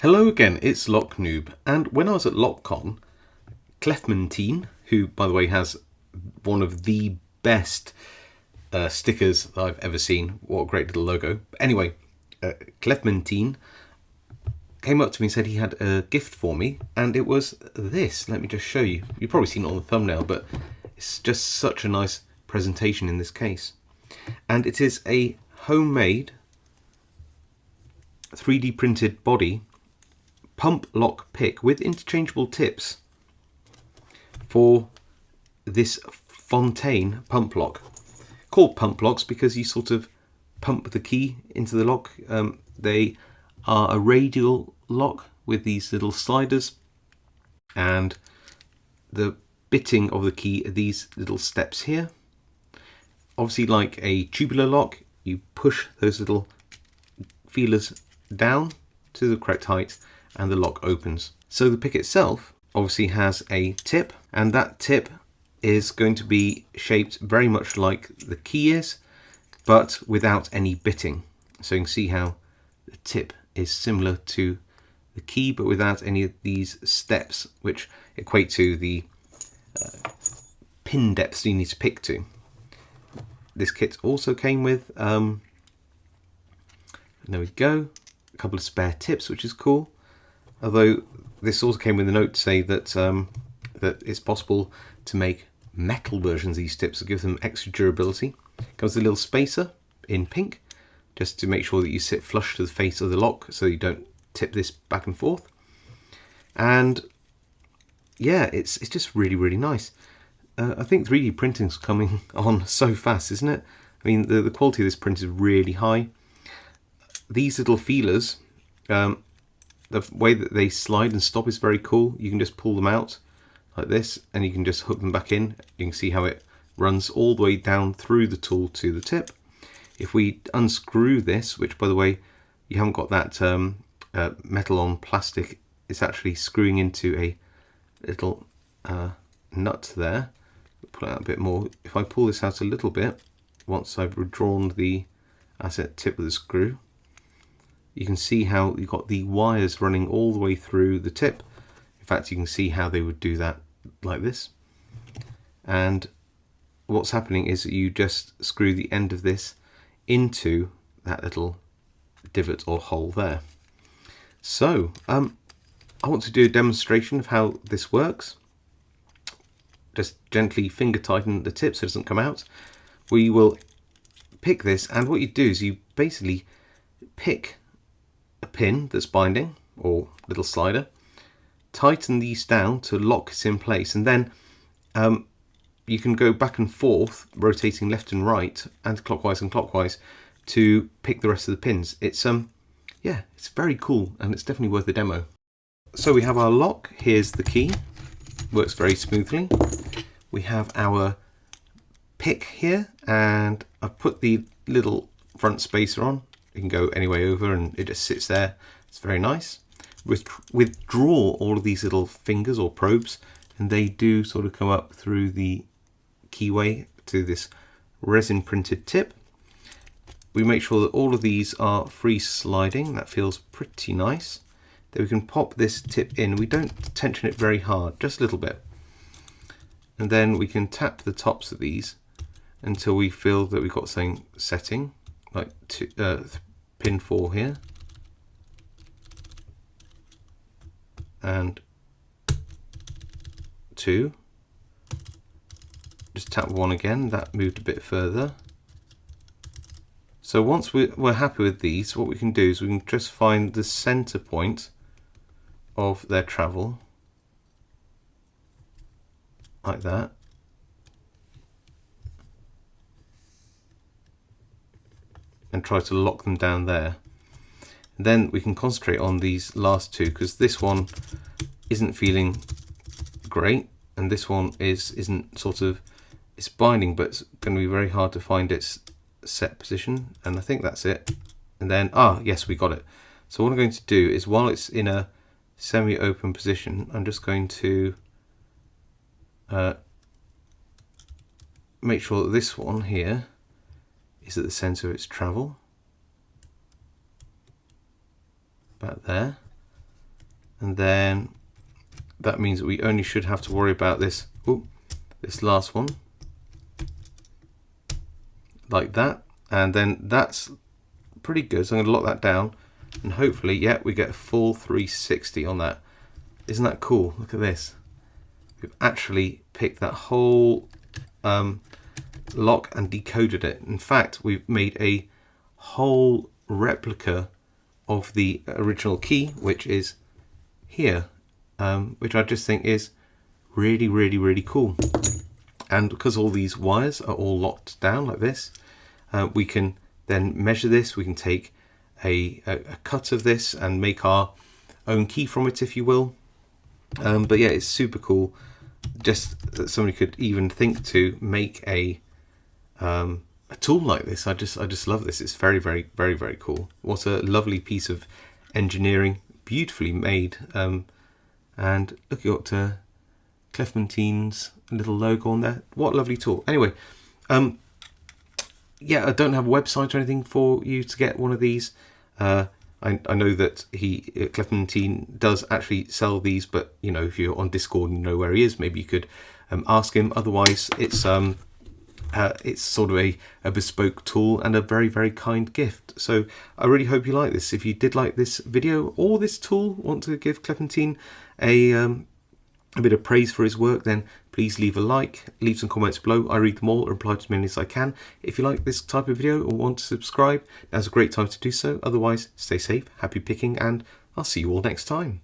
Hello again, it's Lock Noob, and when I was at LockCon, Clefmentine, who by the way has one of the best stickers that I've ever seen, what a great little logo. But anyway, Clefmentine came up to me and said he had a gift for me, and it was this. Let me just show you. You've probably seen it on the thumbnail, but it's just such a nice presentation in this case. And it is a homemade 3D printed body pump lock pick with interchangeable tips for this Fontaine pump lock. Called pump locks because you sort of pump the key into the lock. They are a radial lock with these little sliders, and the bitting of the key are these little steps here. Obviously, like a tubular lock, you push those little feelers down to the correct height and the lock opens. So the pick itself obviously has a tip, and that tip is going to be shaped very much like the key is, but without any bitting. So you can see how the tip is similar to the key, but without any of these steps, which equate to the pin depths you need to pick to. This kit also came with, there we go, a couple of spare tips, which is cool. Although this also came with a note to say that that it's possible to make metal versions of these tips to give them extra durability. Comes with a little spacer in pink, just to make sure that you sit flush to the face of the lock so you don't tip this back and forth. And yeah, it's just really nice. I think 3D printing's coming on so fast, isn't it? I mean, the quality of this print is really high. These little feelers, the way that they slide and stop is very cool. You can just pull them out like this and you can just hook them back in. You can see how it runs all the way down through the tool to the tip. If we unscrew this, which by the way, you haven't got that metal on plastic, it's actually screwing into a little nut there. Pull it out a bit more. If I pull this out a little bit, once I've withdrawn the tip of the screw, you can see how you've got the wires running all the way through the tip. In fact, you can see how they would do that like this. And what's happening is that you just screw the end of this into that little divot or hole there. So I want to do a demonstration of how this works. Just gently finger tighten the tip so it doesn't come out. We will pick this, and what you do is you basically pick a pin that's binding, or little slider, tighten these down to lock it in place, and then you can go back and forth, rotating left and right, and clockwise and clockwise, to pick the rest of the pins. It's yeah, it's very cool, and it's definitely worth a demo. So we have our lock. Here's the key. Works very smoothly. We have our pick here, and I've put the little front spacer on. You can go any way over and it just sits there. It's very nice. Withdraw all of these little fingers or probes, and they do sort of come up through the keyway to this resin printed tip. We make sure that all of these are free sliding. That feels pretty nice. Then we can pop this tip in. We don't tension it very hard, just a little bit. And then we can tap the tops of these until we feel that we've got something setting, like pin 4 here, and 2. Just tap 1 again, that moved a bit further. So once we're happy with these, what we can do is we can just find the center point of their travel, like that. And try to lock them down there. And then we can concentrate on these last two, because this one isn't feeling great, and this one isn't sort of, it's binding, but it's going to be very hard to find its set position. And I think that's it. And then, yes, we got it. So what I'm going to do is, while it's in a semi-open position, I'm just going to make sure that this one here is at the center of its travel, about there. and then that means that we only should have to worry about this, this last one, like that, and then that's pretty good. So I'm going to lock that down, and hopefully, yeah, we get a full 360 on that. Isn't that cool? Look at this. We've actually picked that whole lock and decoded it. In fact, we've made a whole replica of the original key, which is here, which I just think is really, really, really cool. And because all these wires are all locked down like this, we can then measure this. We can take a cut of this and make our own key from it, if you will. But yeah, it's super cool. Just that somebody could even think to make a tool like this. I just love this. It's very, very, very, very cool. What a lovely piece of engineering, beautifully made. And look, you got Clementine's little logo on there. What a lovely tool. Anyway, yeah, I don't have a website or anything for you to get one of these. I know that Clementine does actually sell these, but you know, if you're on Discord and you know where he is, maybe you could ask him. Otherwise, it's sort of a bespoke tool and a very, very kind gift. So I really hope you like this. If you did like this video or this tool, want to give Clementine a bit of praise for his work, then please leave a like, leave some comments below. I read them all and reply to as many as I can. If you like this type of video or want to subscribe, now's a great time to do so. Otherwise, stay safe, happy picking, and I'll see you all next time.